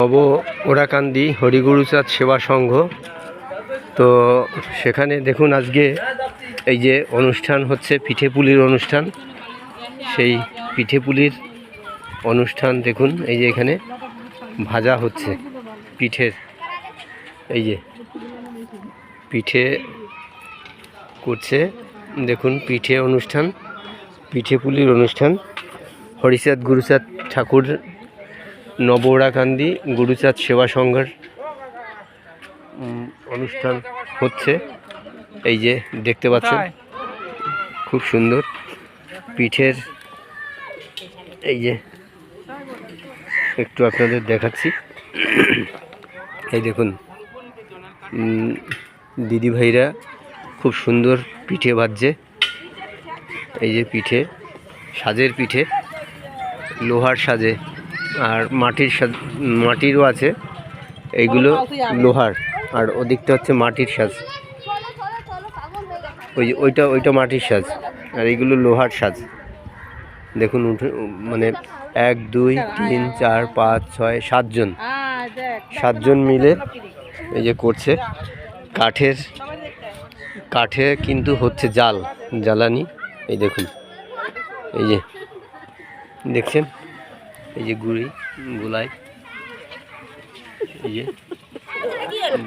নব ওরাকান্দি হরিগুরুচাঁদ সেবা সংঘ। তো সেখানে দেখুন আজকে এই যে অনুষ্ঠান হচ্ছে পিঠেপুলির অনুষ্ঠান, সেই পিঠেপুলির অনুষ্ঠান দেখুন। এই যে এখানে ভাজা হচ্ছে পিঠের, এই যে পিঠে করছে দেখুন। পিঠে অনুষ্ঠান, পিঠেপুলির অনুষ্ঠান হরিচাঁদ গুরুচাঁদ ঠাকুর নব ওরাকান্দি গুরুচাঁদ সেবা সংঘের অনুষ্ঠান হচ্ছে। এই যে দেখতে পাচ্ছেন খুব সুন্দর পিঠের, এই যে একটু আপনাদের দেখাচ্ছি। এই দেখুন দিদি ভাইরা খুব সুন্দর পিঠে ভাজছে। এই যে পিঠে, সাজের পিঠে, লোহার সাজে আর মাটির সাজ, মাটিরও আছে। এইগুলো লোহার আর ওদিকটা হচ্ছে মাটির সাজ। ওইটা মাটির সাজ আর এইগুলো লোহার সাজ। দেখুন মানে 1 2 3 4 5 6 7জন মিলে এই যে করছে। কাঠে কিন্তু হচ্ছে জ্বালানি। এই দেখুন, এই যে দেখছেন, এই যে গোলায় এই যে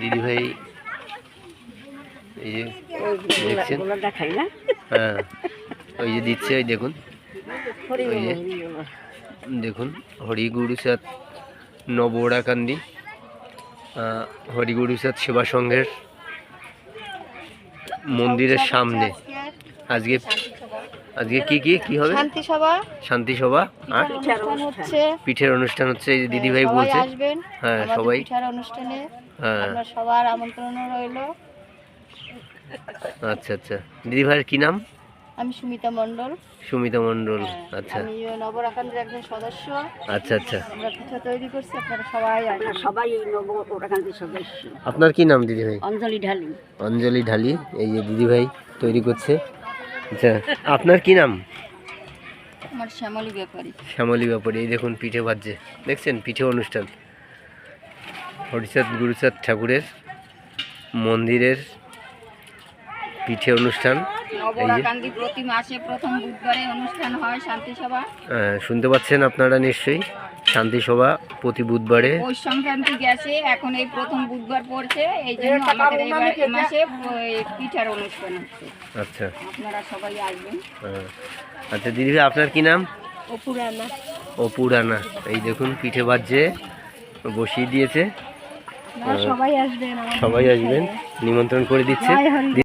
দিদিভাই, এই যে দেখছেন, হ্যাঁ ওই যে দিচ্ছে। ওই দেখুন, ওই যে দেখুন হরিগুরুচাঁদ নব ওরাকান্দি হরিগুরুচাঁদ সেবা সংঘের মন্দিরের সামনে আজকে কি হবে? শান্তি সভা আর পিঠের অনুষ্ঠান হচ্ছে। এই যে দিদিভাই বলছে, হ্যাঁ সবাই অনুষ্ঠানে, হ্যাঁ সবার আমন্ত্রণ রইল। আচ্ছা আচ্ছা, দিদিভাইয়ের কি নাম? আমি সুমিতা মণ্ডল। আচ্ছা, আমি নব ওরাকান্দির একজন সদস্য। আচ্ছা আচ্ছা, আমরা পিঠা তৈরি করছি, আপনারা সবাই এই নব ওরাকান্দির সদস্য। আপনার কি নাম দিদিভাই? অঞ্জলি ঢালি। এই যে দিদিভাই তৈরি করছে। আচ্ছা, আপনার কি নাম? আমার শ্যামলী ব্যাপারী। এই দেখুন পিঠে ভাজছে, দেখছেন পিঠে অনুষ্ঠান হরিচাঁদ গুরুচাঁদ ঠাকুরের মন্দিরের পিঠে অনুষ্ঠান। প্রতি মাসে প্রথম বুধবারে অনুষ্ঠান হয় শান্তি সভা। শুনতে পাচ্ছেন আপনারা নিশ্চয়ই, শান্তি সভা প্রতি বুধবারে। পৌষ সংক্রান্তি গেছে, এখন এই প্রথম বুধবার পড়ছে, এই জন্য আমাদের এই মাসে পিঠার অনুষ্ঠান হচ্ছে। আচ্ছা, আপনারা সবাই আসবেন। আচ্ছা দিদি, আপনার কি নাম? অপু রানা। এই দেখুন পিঠে ভাজছে, বসিয়ে দিয়েছে। সবাই আসবেন, নিমন্ত্রণ করে দিচ্ছে।